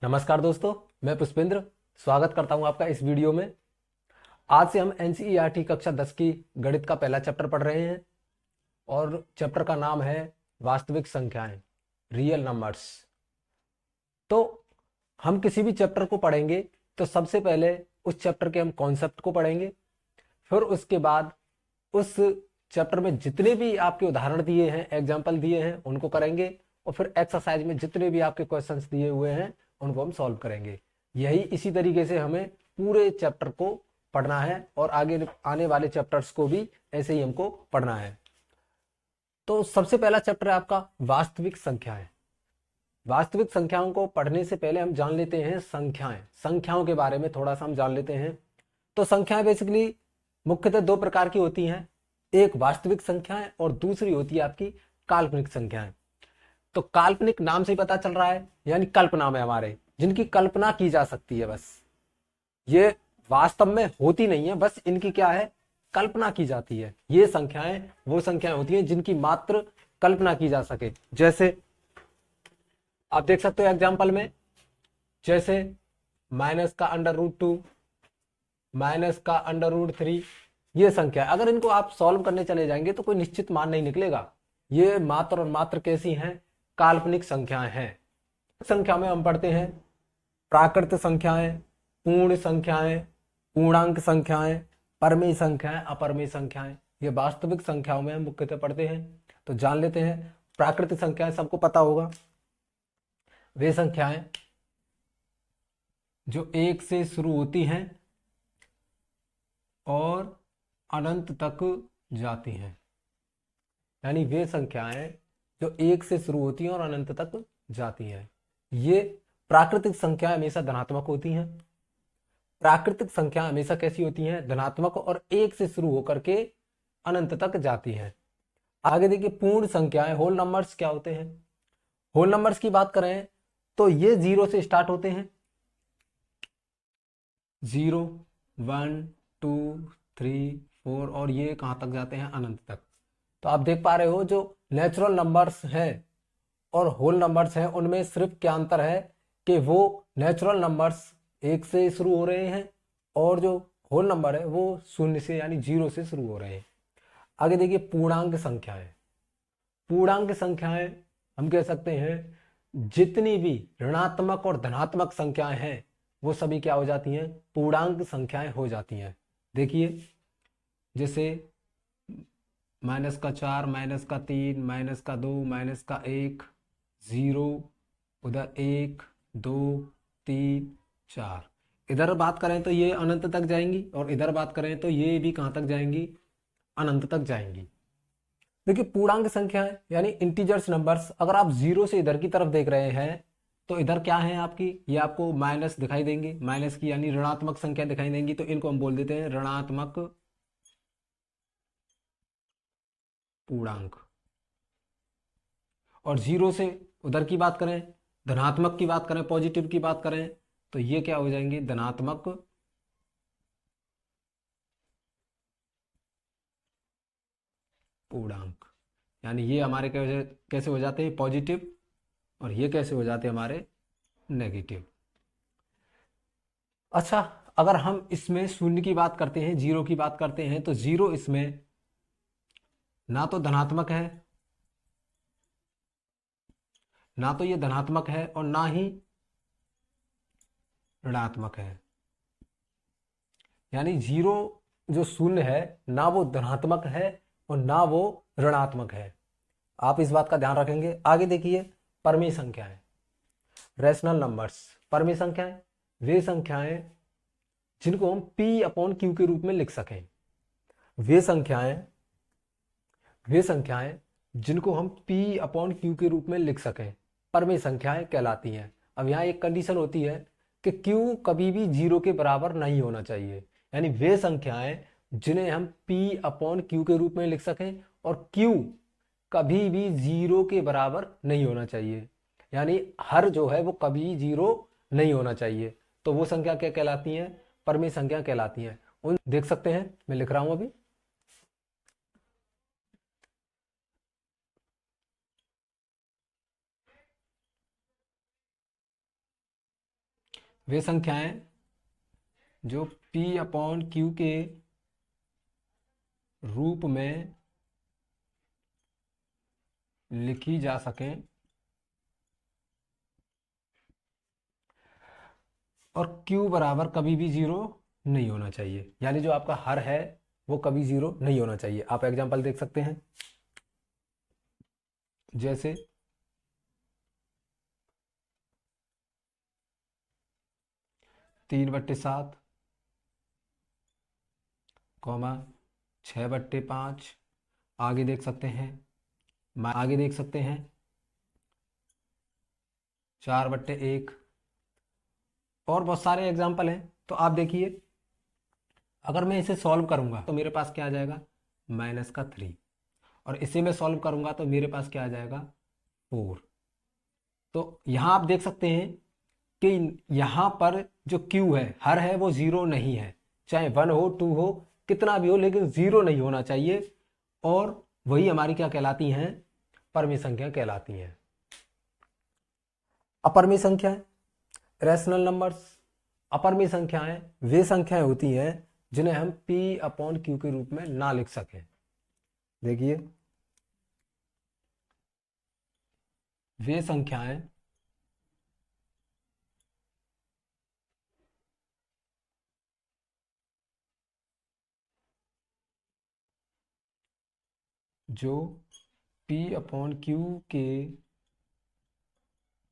नमस्कार दोस्तों, मैं पुष्पेंद्र स्वागत करता हूं आपका इस वीडियो में। आज से हम एनसीईआरटी कक्षा 10 की गणित का पहला चैप्टर पढ़ रहे हैं और चैप्टर का नाम है वास्तविक संख्याएं, रियल नंबर्स। तो हम किसी भी चैप्टर को पढ़ेंगे तो सबसे पहले उस चैप्टर के हम कॉन्सेप्ट को पढ़ेंगे, फिर उसके बाद उस चैप्टर में जितने भी आपके उदाहरण दिए हैं, एग्जाम्पल दिए हैं, उनको करेंगे और फिर एक्सरसाइज में जितने भी आपके क्वेश्चंस दिए हुए हैं उनको हम सॉल्व करेंगे। यही इसी तरीके से हमें पूरे चैप्टर को पढ़ना है और आगे आने वाले चैप्टर्स को भी ऐसे ही हमको पढ़ना है। तो सबसे पहला चैप्टर है आपका वास्तविक संख्याएं। वास्तविक संख्याओं को पढ़ने से पहले हम जान लेते हैं संख्याओं के बारे में थोड़ा सा हम जान लेते हैं। तो संख्याएं बेसिकली मुख्यतः दो प्रकार की होती हैं, एक वास्तविक संख्याएं और दूसरी होती है आपकी काल्पनिक संख्याएं। तो काल्पनिक नाम से ही पता चल रहा है, यानी कल्पना में हमारे जिनकी कल्पना की जा सकती है, बस ये वास्तव में होती नहीं है, बस इनकी क्या है, कल्पना की जाती है। ये संख्याएं वो संख्याएं होती हैं जिनकी मात्र कल्पना की जा सके। जैसे आप देख सकते हो एग्जाम्पल में, जैसे -√2, -√3, ये संख्या है। अगर इनको आप सॉल्व करने चले जाएंगे तो कोई निश्चित मान नहीं निकलेगा। ये मात्र और मात्र कैसी हैं, काल्पनिक संख्याएं हैं। संख्या में हम पढ़ते हैं प्राकृत संख्याएं, पूर्ण संख्याएं, पूर्णांक संख्याएं, परमेय संख्याएं, अपरमेय संख्याएं। ये वास्तविक संख्याओं में हम मुख्यतः पढ़ते हैं। तो जान लेते हैं। प्राकृतिक संख्याएं सबको पता होगा, वे संख्याएं जो एक से शुरू होती हैं और अनंत तक जाती हैं। यानी वे संख्याएं जो एक से शुरू होती हैं और अनंत तक जाती हैं। ये प्राकृतिक संख्याएं हमेशा धनात्मक होती हैं। प्राकृतिक संख्या हमेशा कैसी होती हैं, धनात्मक, और एक से शुरू होकर के अनंत तक जाती हैं। आगे देखिए, पूर्ण संख्याएं, होल नंबर्स क्या होते हैं। होल नंबर्स की बात करें तो ये 0 से स्टार्ट होते हैं। 0, 1, 2, 3, 4 और ये कहां तक जाते हैं, अनंत तक। तो आप देख पा रहे हो जो नेचुरल नंबर्स हैं और होल नंबर्स हैं उनमें सिर्फ क्या अंतर है कि वो नेचुरल नंबर्स एक से शुरू हो रहे हैं और जो होल नंबर है वो शून्य से यानी 0 से शुरू हो रहे हैं। आगे देखिए, पूर्णांक संख्याएं। पूर्णांक संख्याएं हम कह सकते हैं जितनी भी ऋणात्मक और धनात्मक संख्याएं हैं वो सभी क्या हो जाती हैं, पूर्णांक संख्याएं हो जाती हैं। देखिए, जैसे -4, -3, -2, -1, 0, उधर 1, 2, 3, 4। इधर बात करें तो ये अनंत तक जाएंगी और इधर बात करें तो ये भी कहां तक जाएंगी, अनंत तक जाएंगी। देखिए, पूर्णांक संख्याएं यानी इंटीजर्स नंबर्स, अगर आप 0 से इधर की तरफ देख रहे हैं तो इधर क्या है आपकी, ये आपको माइनस दिखाई देंगे, माइनस की यानी ऋणात्मक संख्या दिखाई देंगी, तो इनको हम बोल देते हैं ऋणात्मक पूर्णांक। और 0 से उधर की बात करें, धनात्मक की बात करें, पॉजिटिव की बात करें, तो ये क्या हो जाएंगे, धनात्मक पूर्णांक। यानी ये हमारे कैसे हो जाते हैं, पॉजिटिव, और ये कैसे हो जाते हैं हमारे नेगेटिव। अच्छा, अगर हम इसमें शून्य की बात करते हैं, 0 की बात करते हैं, तो 0 इसमें ना तो धनात्मक है, ना तो ये धनात्मक है और ना ही ऋणात्मक है। यानी 0 जो शून्य है, ना वो धनात्मक है और ना वो ऋणात्मक है। आप इस बात का ध्यान रखेंगे। आगे देखिए, परमेय संख्याएं, रैशनल नंबर्स। परमेय संख्याएं वे संख्याएं जिनको हम P/Q के रूप में लिख सकें। वे संख्याएं वे संख्याएं जिनको हम P/Q के रूप में लिख सकें परमेय संख्याएं कहलाती हैं। अब यहाँ एक कंडीशन होती है कि Q कभी भी 0 के बराबर नहीं होना चाहिए। यानी वे संख्याएं जिन्हें हम P/Q के रूप में लिख सकें और Q कभी भी 0 के बराबर नहीं होना चाहिए। यानी हर जो है वो कभी 0 नहीं होना चाहिए। तो वो संख्या क्या कहलाती हैं, परमेय संख्या कहलाती हैं। उन देख सकते हैं, मैं लिख रहा हूं अभी। वे संख्याएं जो P अपॉन Q के रूप में लिखी जा सकें और Q बराबर कभी भी जीरो नहीं होना चाहिए, यानी जो आपका हर है वो कभी जीरो नहीं होना चाहिए। आप एग्जांपल देख सकते हैं, जैसे 3/7, 6/5। आगे देख सकते हैं, 4/1 और बहुत सारे एग्जाम्पल हैं। तो आप देखिए, अगर मैं इसे सॉल्व करूंगा तो मेरे पास क्या आ जाएगा, -3, और इसे मैं सॉल्व करूंगा तो मेरे पास क्या आ जाएगा, 4। तो यहाँ आप देख सकते हैं कि यहाँ पर जो Q है, हर है, वो जीरो नहीं है। चाहे 1 हो 2 हो कितना भी हो, लेकिन जीरो नहीं होना चाहिए। और वही हमारी क्या कहलाती हैं, परमी संख्या कहलाती हैं। अपरमी संख्याएं, रैशनल नंबर्स। अपरमी संख्याएं वे संख्याएं होती हैं जिन्हें हम P अपॉन Q के रूप में ना लिख सकें। देखिए, वे संख्याएं जो P अपॉन Q के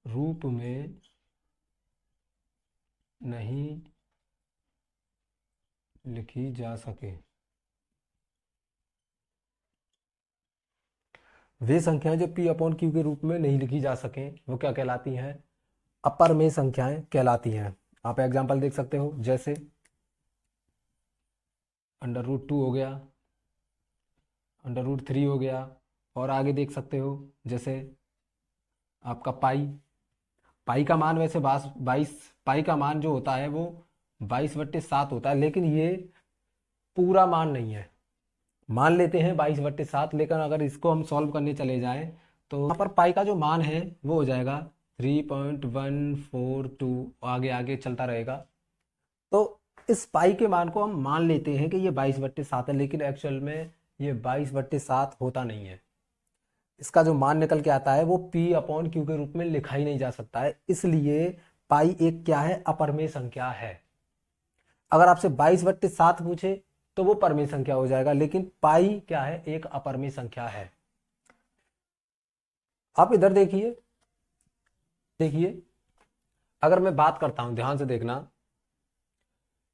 रूप में नहीं लिखी जा सके। वे संख्याएं जो P अपॉन Q के रूप में नहीं लिखी जा सकें वो क्या कहलाती हैं, अपरमेय संख्याएं कहलाती हैं। आप एग्जांपल देख सकते हो, जैसे √2 हो गया, √3 हो गया, और आगे देख सकते हो जैसे आपका पाई का मान वैसे 22, पाई का मान जो होता है वो 22/7 होता है, लेकिन ये पूरा मान नहीं है। मान लेते हैं 22/7, लेकिन अगर इसको हम सॉल्व करने चले जाएं तो यहाँ पर पाई का जो मान है वो हो जाएगा 3.142, आगे आगे चलता रहेगा। तो इस पाई के मान को हम मान लेते हैं कि ये 22/7 है, लेकिन एक्चुअल में ये 22/7 होता नहीं है। इसका जो मान निकल के आता है वो P अपॉन Q के रूप में लिखा ही नहीं जा सकता है, इसलिए पाई एक क्या है, अपरमेय संख्या है। अगर आपसे 22/7 पूछे तो वो परमेय संख्या हो जाएगा, लेकिन पाई क्या है, एक अपरमेय संख्या है। आप इधर देखिए, अगर मैं बात करता हूं, ध्यान से देखना,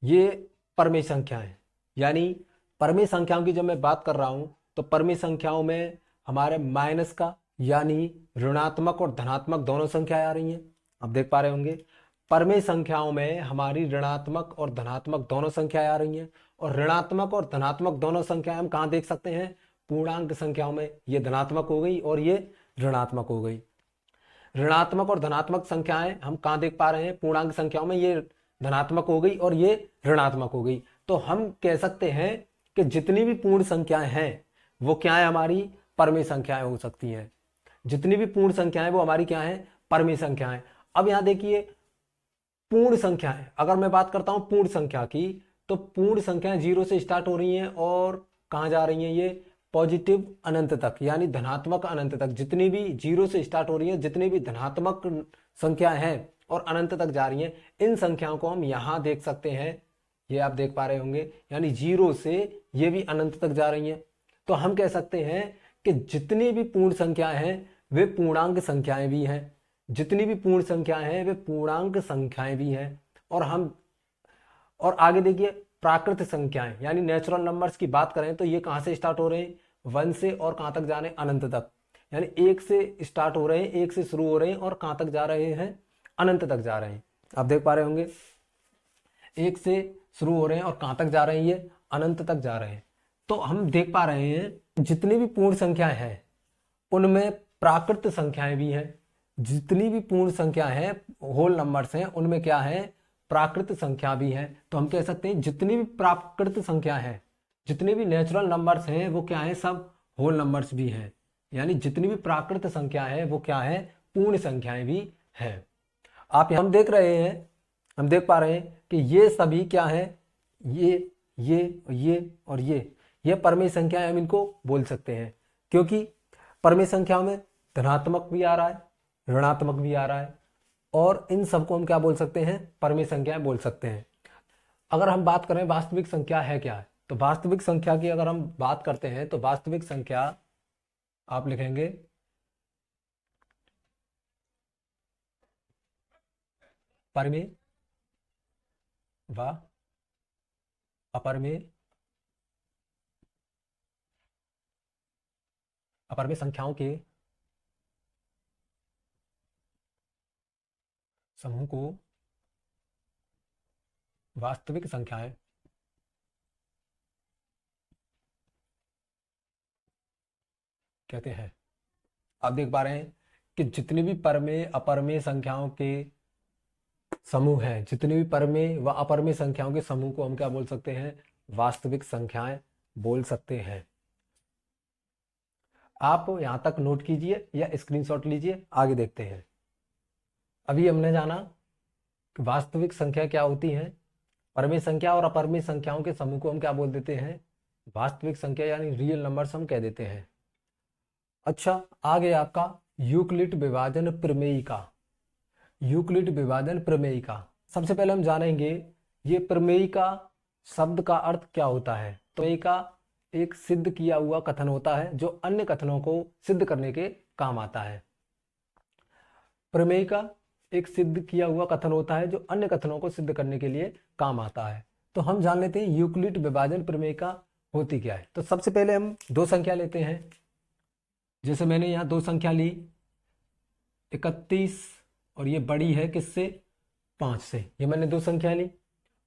ये परमेय संख्या है, यानी परमेय संख्याओं की जब मैं बात कर रहा हूं तो परमेय संख्याओं में हमारे माइनस का, यानी ऋणात्मक और धनात्मक दोनों संख्याएं आ रही हैं। आप देख पा रहे होंगे, परमेय संख्याओं में हमारी ऋणात्मक और धनात्मक दोनों संख्याएं आ रही हैं। और ऋणात्मक और धनात्मक दोनों संख्याएं हम कहाँ देख सकते हैं, पूर्णांक संख्याओं में। ये धनात्मक हो गई और ये ऋणात्मक हो गई। ऋणात्मक और धनात्मक संख्याएं हम कहाँ देख पा रहे हैं, पूर्णांक संख्याओं में। ये धनात्मक हो गई और ये ऋणात्मक हो गई। तो हम कह सकते हैं कि जितनी भी पूर्ण संख्याएं हैं वो क्या है, हमारी परमेय संख्याएं हो सकती हैं। जितनी भी पूर्ण संख्याएं वो हमारी क्या है, परमेय संख्याएं। अब यहां देखिए, पूर्ण संख्याएं, अगर मैं बात करता हूं पूर्ण संख्या की, तो पूर्ण संख्याएं 0 से स्टार्ट हो रही हैं और कहां जा रही हैं, ये पॉजिटिव अनंत तक, यानी धनात्मक अनंत तक। जितनी भी 0 से स्टार्ट हो रही हैं, जितनी भी धनात्मक संख्या हैं और अनंत तक जा रही हैं, इन संख्याओं को हम यहां देख सकते हैं। ये आप देख पा रहे होंगे, यानी 0 से ये भी अनंत तक जा रही हैं। तो हम कह सकते हैं कि जितनी भी पूर्ण संख्याएं हैं वे पूर्णांक संख्याएं भी हैं। जितनी भी पूर्ण संख्याएं हैं वे पूर्णांक संख्याएं भी हैं। और आगे देखिए, प्राकृत संख्याएं यानी नेचुरल नंबर्स की बात करें तो ये कहां से स्टार्ट हो रहे हैं, 1 से, और कहां तक जा रहे हैं, अनंत तक। यानी 1 से स्टार्ट हो रहे हैं, 1 से शुरू हो रहे हैं और कहां तक जा रहे हैं, अनंत तक जा रहे हैं। आप देख पा रहे होंगे, 1 से शुरू हो रहे हैं और कहां तक जा रहे हैं, ये अनंत तक जा रहे हैं। तो हम देख पा रहे हैं जितनी भी पूर्ण संख्याएं हैं उनमें प्राकृत संख्याएं भी हैं। जितनी भी पूर्ण संख्या है, होल नंबर्स हैं, उनमें क्या है, प्राकृत संख्या भी है। तो हम कह सकते हैं जितनी भी प्राकृत संख्या है, जितने भी नेचुरल नंबर्स हैं वो क्या है, सब होल नंबर्स भी हैं। यानी जितनी भी प्राकृत संख्या है वो क्या है, पूर्ण संख्याएं भी हैं। आप हम देख रहे हैं हम देख पा रहे हैं कि ये सभी क्या हैं, ये और ये परमेय संख्याएं हम इनको बोल सकते हैं, क्योंकि परमेय संख्याओं में धनात्मक भी आ रहा है, ऋणात्मक भी आ रहा है, और इन सबको हम क्या बोल सकते हैं, परमेय संख्याएं बोल सकते हैं। अगर हम बात करें वास्तविक संख्या है क्या है, तो वास्तविक संख्या की अगर हम बात करते हैं तो वास्तविक संख्या आप लिखेंगे परमेय व अपरमेय संख्याओं के समूह को वास्तविक संख्याएं कहते हैं। आप देख पा रहे हैं कि जितनी भी परमेय अपरमेय संख्याओं के समूह हैं, जितनी भी परमेय व अपरमेय संख्याओं के समूह को हम क्या बोल सकते हैं, वास्तविक संख्याएं बोल सकते हैं। आप यहां तक नोट कीजिए या स्क्रीनशॉट लीजिए, आगे देखते हैं। अभी हमने जाना कि वास्तविक संख्या क्या होती है, परमेय संख्या और अपरमेय संख्याओं के समूह को हम क्या बोल देते हैं, वास्तविक संख्या यानी रियल नंबर्स हम कह देते हैं। अच्छा, आगे आपका यूक्लिड विभाजन प्रमेयिका। यूक्लिड विभाजन प्रमेयिका, सबसे पहले हम जानेंगे ये प्रमेयिका शब्द का अर्थ क्या होता है। प्रमेयिका एक सिद्ध किया हुआ कथन होता है जो अन्य कथनों को सिद्ध करने के काम आता है। प्रमेयिका एक सिद्ध किया हुआ कथन होता है जो अन्य कथनों को सिद्ध करने के लिए काम आता है। तो हम जान लेते हैं यूक्लिड विभाजन प्रमेयिका होती क्या है। तो सबसे पहले हम दो संख्या लेते हैं, जैसे मैंने यहाँ दो संख्या ली 31 और ये बड़ी है किससे, 5 से। ये मैंने दो संख्या ली।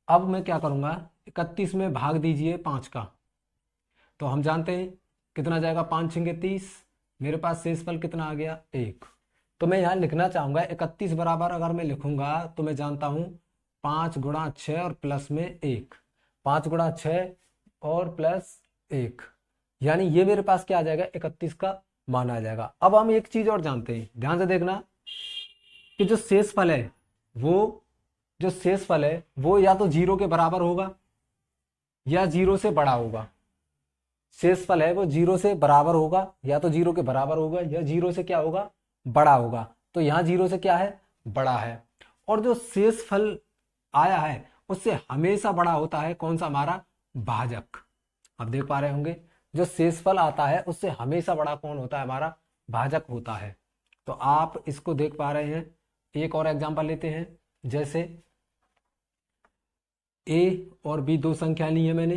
अब मैं क्या करूँगा, 31 में भाग दीजिए 5 का, तो हम जानते हैं कितना जाएगा, 5 छंगे 30, मेरे पास शेषफल कितना आ गया, 1। तो मैं यहाँ लिखना चाहूँगा 31 बराबर अगर मैं लिखूंगा तो मैं जानता हूँ 5 गुणा 6 और प्लस में 1, 5 गुणा 6 और प्लस 1, यानी ये मेरे पास क्या आ जाएगा, 31 का मान आ जाएगा। अब हम एक चीज और जानते हैं, ध्यान से देखना कि जो शेषफल है वो या तो 0 के बराबर होगा या 0 से बड़ा होगा। शेषफल है वो 0 से बराबर होगा, या तो 0 के बराबर होगा या 0 से क्या होगा, बड़ा होगा। तो यहाँ 0 से क्या है, बड़ा है। और जो शेषफल आया है उससे हमेशा बड़ा होता है कौन सा, हमारा भाजक। आप देख पा रहे होंगे जो शेषफल आता है उससे हमेशा बड़ा कौन होता है, हमारा भाजक होता है। तो आप इसको देख पा रहे हैं। एक और एग्जांपल लेते हैं, जैसे a और b दो संख्या ली है मैंने,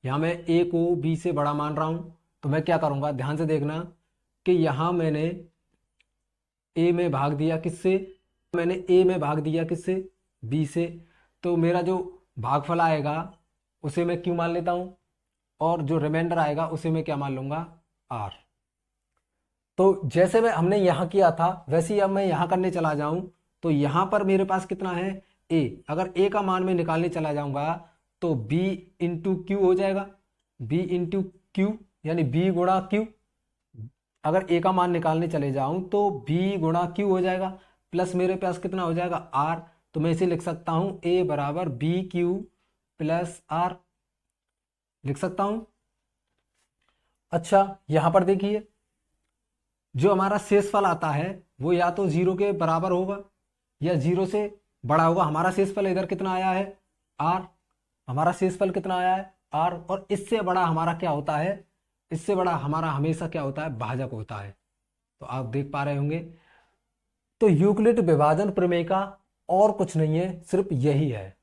यहाँ मैं a को b से बड़ा मान रहा हूं। तो मैं क्या करूंगा, ध्यान से देखना कि यहाँ मैंने a में भाग दिया किससे, मैंने a में भाग दिया किससे, b से। तो मेरा जो भागफल आएगा उसे मैं q मान लेता हूं, और जो रिमाइंडर आएगा उसे मैं क्या मान लूंगा, r। तो जैसे मैं हमने यहाँ किया था वैसे ही अब मैं यहाँ करने चला जाऊं तो यहाँ पर मेरे पास कितना है, a। अगर a का मान मैं निकालने चला जाऊंगा तो b इंटू क्यू हो जाएगा, b इंटू क्यू यानी b गुणा क्यू। अगर a का मान निकालने चले जाऊं तो b गुणा क्यू हो जाएगा, प्लस मेरे पास कितना हो जाएगा, r। तो मैं इसे लिख सकता हूं a बराबर बी क्यू प्लस r, लिख सकता हूं। अच्छा, यहां पर देखिए जो हमारा शेषफल आता है वो या तो 0 के बराबर होगा या 0 से बड़ा होगा। हमारा शेषफल इधर कितना आया है, r। हमारा शेषफल कितना आया है, r। और इससे बड़ा हमारा क्या होता है, इससे बड़ा हमारा हमेशा क्या होता है, भाजक होता है। तो आप देख पा रहे होंगे। तो यूक्लिड विभाजन प्रमेयिका और कुछ नहीं है, सिर्फ यही है।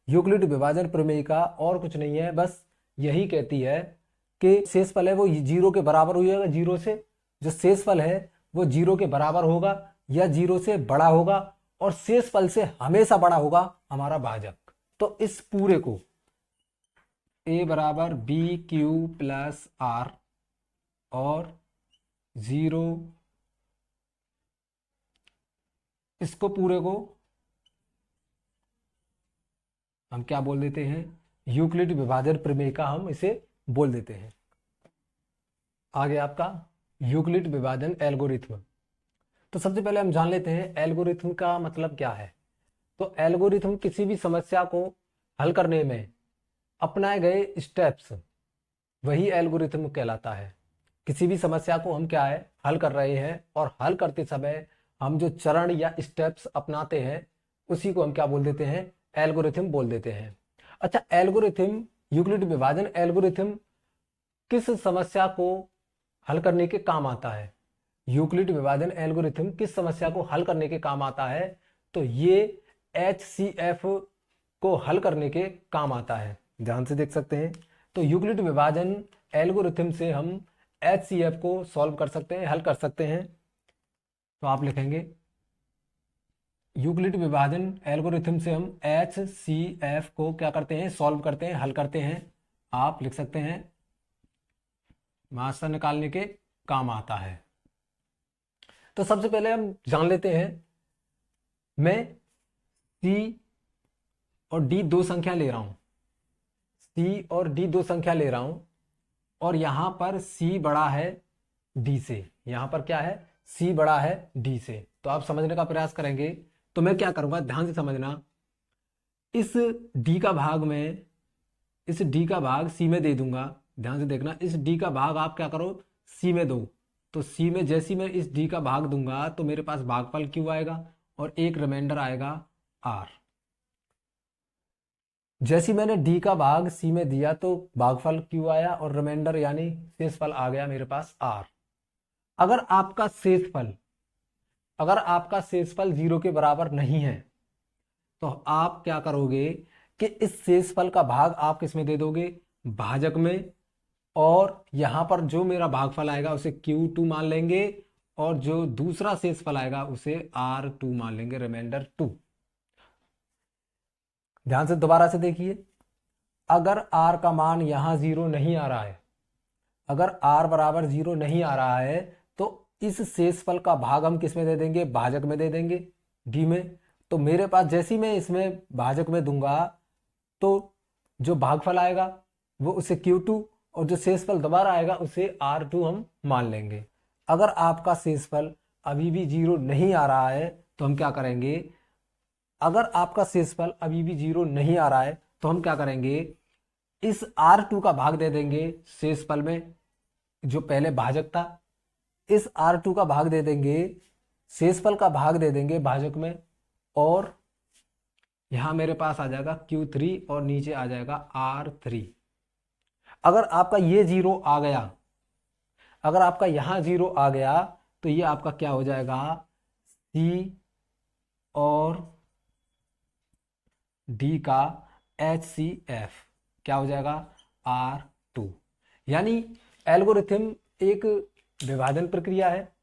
यूक्लिड विभाजन प्रमेयिका और कुछ नहीं है, बस यही कहती है कि शेषफल है वो 0 के बराबर हो जाएगा, 0 से जो शेषफल है वो 0 के बराबर होगा या 0 से बड़ा होगा, और शेषफल से हमेशा बड़ा होगा हमारा भाजक। तो इस पूरे को a बराबर बी क्यू प्लस r और 0, इसको पूरे को हम क्या बोल देते हैं, यूक्लिड विभाजन प्रमेयिका हम इसे बोल देते हैं। आगे आपका यूक्लिड विभाजन एल्गोरिथ्म। तो सबसे पहले हम जान लेते हैं एल्गोरिथ्म का मतलब क्या है। तो एल्गोरिथम किसी भी समस्या को हल करने में अपनाए गए स्टेप्स, वही एल्गोरिथम कहलाता है। किसी भी समस्या को हम क्या है हल कर रहे हैं, और हल करते समय हम जो चरण या स्टेप्स अपनाते हैं उसी को हम क्या बोल देते हैं, एल्गोरिथम बोल देते हैं। अच्छा, एल्गोरिथम, यूक्लिड विभाजन एल्गोरिथम किस समस्या को हल करने के काम आता है? यूक्लिड विभाजन एल्गोरिथम किस समस्या को हल करने के काम आता है? तो ये HCF को हल करने के काम आता है। ध्यान से देख सकते हैं। तो यूक्लिड विभाजन एल्गोरिथम से हम HCF को सॉल्व कर सकते हैं, हल कर सकते हैं। तो आप लिखेंगे यूक्लिड विभाजन एल्गोरिथम से हम HCF को क्या करते हैं, सॉल्व करते हैं, हल करते हैं। आप लिख सकते हैं मास्टर निकालने के काम आता है। तो सबसे पहले हम जान लेते हैं, मैं C और D दो संख्या ले रहा हूं, C और D दो संख्या ले रहा हूं, और यहां पर C बड़ा है D से। यहां पर क्या है, C बड़ा है D से। तो आप समझने का प्रयास करेंगे। तो मैं क्या करूंगा, ध्यान से समझना, इस D का भाग में, इस D का भाग C में दे दूंगा। ध्यान से देखना, इस D का भाग आप क्या करो, C में दो। तो C में जैसी मैं इस D का भाग दूंगा तो मेरे पास भागफल Q आएगा और एक रिमाइंडर आएगा R। जैसी मैंने D का भाग C में दिया तो भागफल Q आया और रिमाइंडर यानी शेषफल आ गया मेरे पास R। अगर आपका शेषफल 0 के बराबर नहीं है तो आप क्या करोगे कि इस शेषफल का भाग आप किस में दे दोगे, भाजक में, और यहां पर जो मेरा भागफल आएगा उसे Q2 मान लेंगे, और जो दूसरा शेषफल आएगा उसे R2 मान लेंगे, रिमाइंडर 2। ध्यान से दोबारा से देखिए, अगर R का मान यहां 0 नहीं आ रहा है, अगर R बराबर 0 नहीं आ रहा है तो इस शेषफल का भाग हम किस में दे देंगे, भाजक में दे देंगे, D में। तो मेरे पास जैसी मैं इसमें भाजक में दूंगा तो जो भागफल आएगा वो उसे Q2, और जो शेषफल दोबारा आएगा उसे R2 हम मान लेंगे। अगर आपका शेषफल अभी भी 0 नहीं आ रहा है तो हम क्या करेंगे, अगर आपका शेषफल अभी भी 0 नहीं आ रहा है तो हम क्या करेंगे, इस R2 का भाग दे देंगे शेषफल में, जो पहले भाजक था, इस R2 का भाग दे देंगे, शेषफल का भाग दे देंगे भाजक में, और यहां मेरे पास आ जाएगा Q3 और नीचे आ जाएगा R3। अगर आपका ये 0 आ गया, अगर आपका यहां 0 आ गया तो ये आपका क्या हो जाएगा, C और D का HCF क्या हो जाएगा, R2। यानी एल्गोरिथम एक विभाजन प्रक्रिया है।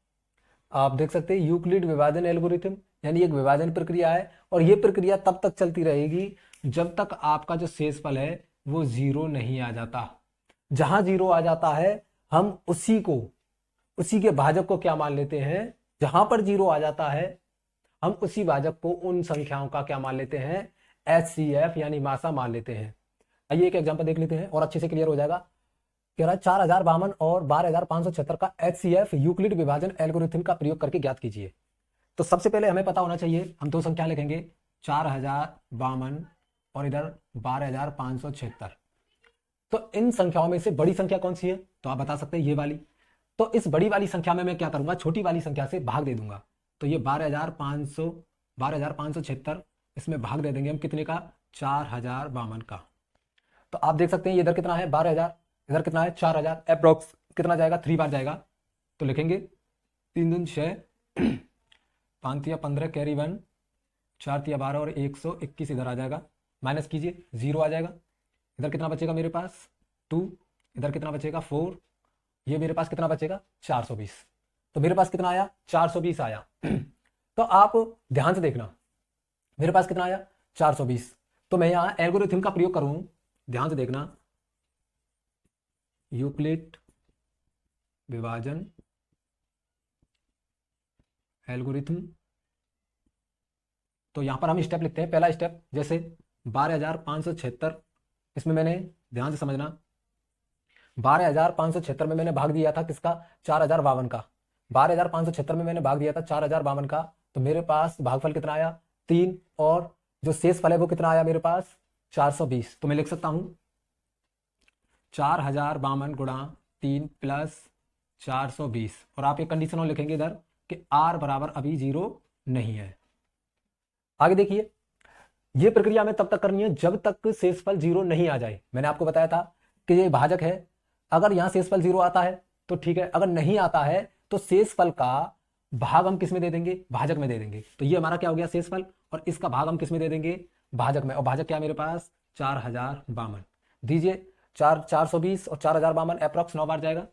आप देख सकते हैं यूक्लिड विभाजन एल्गोरिथम यानी एक विभाजन प्रक्रिया है, और ये प्रक्रिया तब तक चलती रहेगी जब तक आपका जो शेषफल है वो 0 नहीं आ जाता। जहां 0 आ जाता है हम उसी के भाजक को क्या मान लेते हैं, जहां पर 0 आ जाता है हम उसी भाजक को उन संख्याओं का क्या मान लेते हैं, HCF यानी मासा मान लेते हैं। आइए एक एग्जांपल देख लेते हैं और अच्छे से क्लियर हो जाएगा। कह रहा है 4052 और 12576 का HCF यूक्लिड विभाजन एल्गोरिथम का प्रयोग करके ज्ञात कीजिए। तो सबसे पहले हमें पता होना चाहिए, हम दो संख्या लिखेंगे, 4052 और इधर 12576। तो इन संख्याओं में से बड़ी संख्या कौन सी है, तो आप बता सकते हैं ये वाली। तो इस बड़ी वाली संख्या में मैं क्या करूंगा, छोटी वाली संख्या से भाग दे दूंगा। तो ये 12576, इसमें भाग दे देंगे हम कितने का, 4052 का। तो आप देख सकते हैं इधर कितना है 12000, इधर कितना है 4000, अप्रोक्स कितना जाएगा, 3 बार जाएगा। तो लिखेंगे 3 दूनी 6, 5 तिया 15, कैरी 1, 4 तिया 12 और 121 इधर आ जाएगा। माइनस कीजिए, 0 आ जाएगा। इधर कितना बचेगा मेरे पास 2, इधर कितना बचेगा 4, ये मेरे पास कितना बचेगा 420। तो मेरे पास कितना आया, 420 आया। तो आप ध्यान से देखना, मेरे पास कितना आया 420। तो मैं यहां एल्गोरिथम का प्रयोग करूं, ध्यान से देखना, यूक्लिड विभाजन एल्गोरिथम। तो यहां पर हम स्टेप लिखते हैं। पहला स्टेप, जैसे 12576, इसमें मैंने, ध्यान से समझना, 12576 में मैंने भाग दिया था किसका, 4052 का। 12576 में मैंने भाग दिया था 4052 का। तो मेरे पास भागफल कितना आया 3, और जो शेषफल है वो कितना आया मेरे पास 420। तो मैं लिख सकता हूं 4052 गुणा 3 प्लस 420, और आप एक कंडीशन और लिखेंगे इधर कि r बराबर अभी 0 नहीं है। आगे देखिए, ये प्रक्रिया हमें तब तक करनी है जब तक शेषफल 0 नहीं आ जाए। मैंने आपको बताया था कि ये भाजक है, अगर यहां शेषफल 0 आता है तो ठीक है, अगर नहीं आता है तो शेषफल का भाग हम किस में दे देंगे, भाजक में दे देंगे। तो ये हमारा क्या हो गया शेषफल, और इसका भाग हम किस में दे देंगे, भाजक में। और भाजक क्या है मेरे पास 4052 दीजिए। 420 और 4052 अप्रॉक्स 9 बार जाएगा,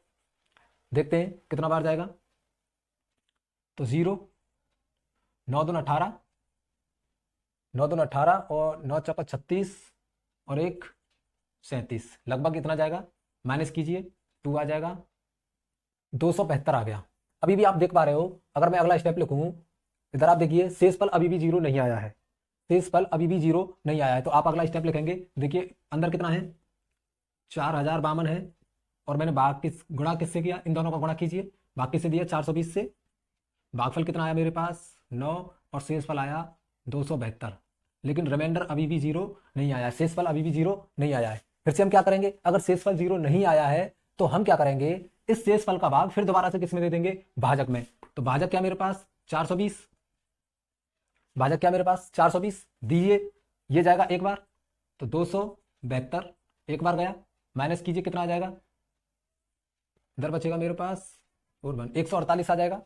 देखते हैं कितना बार जाएगा। तो 0, 9 दूनी 18, 9 दूनी 18 और 9 चौका 36 और 1 37, लगभग इतना जाएगा। माइनस कीजिए 2 आ जाएगा, 272 आ गया। अभी भी आप देख पा रहे हो, अगर मैं अगला स्टेप लिखूं, इधर आप देखिए शेषफल अभी भी 0 नहीं आया है, शेषफल अभी भी 0 नहीं आया है। तो आप अगला स्टेप लिखेंगे, देखिए अंदर कितना है 4052 है, और मैंने भाग किस गुणा किससे किया, इन दोनों का गुणा कीजिए, भाग किससे दिया 420 से। भागफल कितना आया मेरे पास 9, और शेषफल आया 272, लेकिन रिमाइंडर अभी भी 0 नहीं आया, शेषफल अभी भी 0 नहीं आया है। फिर से हम क्या करेंगे, अगर शेषफल 0 नहीं आया है तो हम क्या करेंगे, इस शेषफल का भाग फिर दोबारा से किस में दे देंगे, भाजक में। तो भाजक क्या मेरे पास 420, भाजक क्या मेरे पास 420 दीजिए, ये जाएगा एक बार तो 272 एक बार गया, माइनस कीजिए कितना आ जाएगा, इधर बचेगा मेरे पास और 148 आ जाएगा।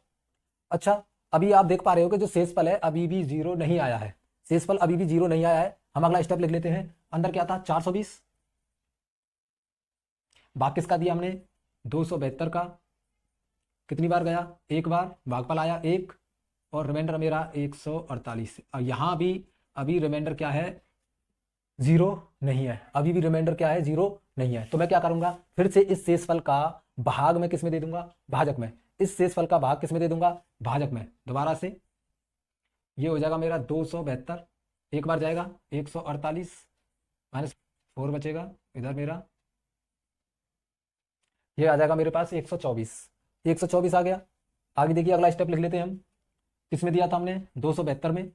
अच्छा, अभी आप देख पा रहे हो कि जो शेषफल है अभी भी 0 नहीं आया है, शेषफल अभी भी 0 नहीं आया है। हम अगला स्टेप लिख लेते हैं, अंदर क्या था 420, भाग किसका दिया हमने 272 का, कितनी बार गया एक बार, भागफल आया 1, और रिमाइंडर मेरा 148। और यहां भी अभी रिमाइंडर क्या है 0 नहीं है, अभी भी रिमाइंडर क्या है 0 नहीं है। तो मैं क्या करूंगा, फिर से इस शेषफल का भाग में किस में दे दूंगा, भाजक में। इस शेषफल का भाग किस में दे दूंगा, भाजक में। दोबारा से ये हो जाएगा मेरा 272, एक बार जाएगा 148, माइनस 4 बचेगा इधर मेरा, ये आ जाएगा मेरे पास 124, 124 आ गया। आगे देखिए अगला स्टेप लिख लेते हैं हम, किस में दिया था हमने 272 में,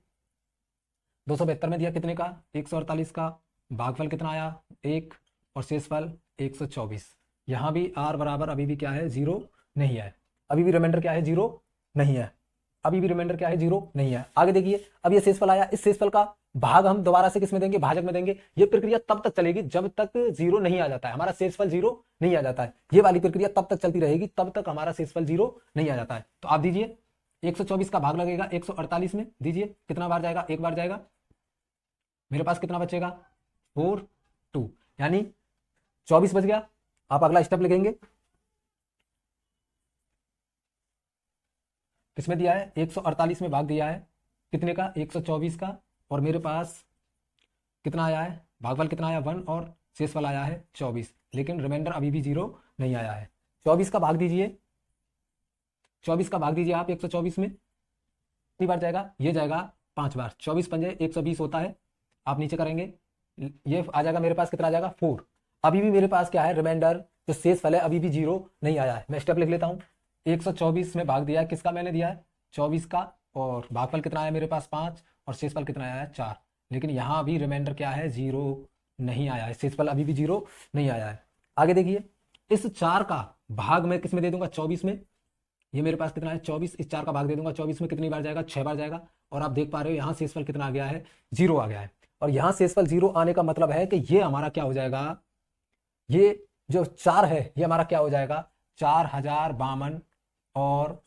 272 में दिया कितने का 148 का, भागफल कितना आया 1, और शेषफल 124। यहां भी r बराबर अभी भी क्या है 0 नहीं है, अभी भी रिमाइंडर क्या है 0 नहीं है, अभी भी रिमाइंडर क्या है 0 नहीं है। आगे देखिए, अब ये शेषफल आया, इस शेषफल का भाग हम दोबारा से किस में देंगे, भाजक में देंगे। ये प्रक्रिया तब तक चलेगी जब तक 0 नहीं आ जाता है, हमारा शेषफल 0 नहीं आ जाता है। ये वाली प्रक्रिया तब तक चलती रहेगी तब तक हमारा शेषफल 0 नहीं आ जाता है। तो आप दीजिए 124 का भाग लगेगा 148 में, दीजिए कितना बार जाएगा, एक बार जाएगा, मेरे पास कितना बचेगा 4 2, यानी 24 बच गया। आप अगला स्टेप लिखेंगे, किसमें दिया है 148 में भाग दिया है कितने का 124 का, और मेरे पास कितना आया है, भागफल कितना आया 1, और शेषफल आया है 24, लेकिन रिमाइंडर अभी भी 0 नहीं आया है। 24 का भाग दीजिए, 24 का भाग दीजिए आप 124 में, कितनी बार जाएगा, ये जाएगा 5 बार, 24 पंजे 120 होता है। आप नीचे करेंगे, ये आ जाएगा मेरे पास कितना आ जाएगा 4। अभी भी मेरे पास क्या है रिमाइंडर, जो शेषफल है अभी भी 0 नहीं आया है। मैं स्टेप लिख लेता हूँ, 124 में भाग दिया है, किसका मैंने दिया है 24 का, और भागफल कितना आया मेरे पास 5, और शेषफल कितना आया है 4, लेकिन यहाँ भी रिमाइंडर क्या है 0 नहीं आया है, शेषफल अभी भी 0 नहीं आया है। आगे देखिए, इस 4 का भाग मैं किस में दे दूंगा 24 में, ये मेरे पास कितना है 24, इस 4 का भाग दे दूंगा 24 में, कितनी बार जाएगा 6 बार जाएगा, और आप देख पा रहे हो यहाँ शेषफल कितना आ गया है 0 आ गया है। और यहाँ शेषफल 0 आने का मतलब है कि ये हमारा क्या हो जाएगा, ये जो 4 है ये हमारा क्या हो जाएगा 4052 और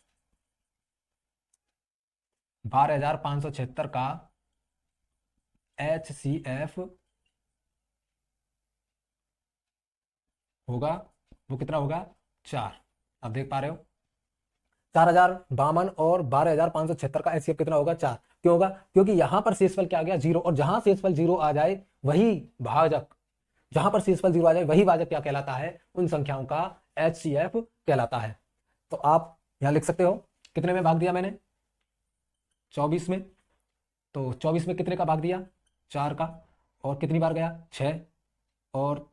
12576 का HCF होगा, वो कितना होगा 4। आप देख पा रहे हो 4052 और 12576 का HCF कितना होगा 4। क्यों होगा, क्योंकि यहां पर शेषफल क्या आ गया 0, और जहां शेषफल 0 आ जाए वही भाजक, जहां पर शेषफल 0 आ जाए वही भाजक क्या कहलाता है, उन संख्याओं का HCF कहलाता है। तो आप यहां लिख सकते हो, कितने में भाग दिया मैंने 24 में, तो 24 में कितने का भाग दिया 4 का, और कितनी बार गया 6, और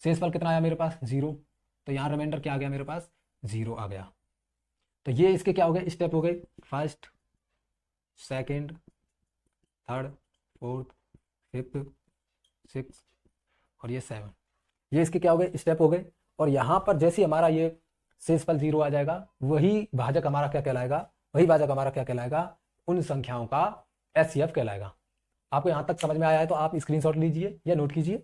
शेषफल कितना आया मेरे पास 0, तो यहाँ रिमाइंडर क्या आ गया मेरे पास 0 आ गया। तो ये इसके क्या हो गए स्टेप हो गए, first, second, third, fourth, fifth, six और ये 7। ये इसके क्या हो गए, स्टेप हो गए। और यहाँ पर जैसे हमारा ये शेषफल 0 आ जाएगा, वही भाजक हमारा क्या कहलाएगा, वही भाजक हमारा क्या कहलाएगा, उन संख्याओं का एचसीएफ कहलाएगा। आपको यहाँ तक समझ में आया है तो आप स्क्रीनशॉट लीजिए या नोट कीजिए।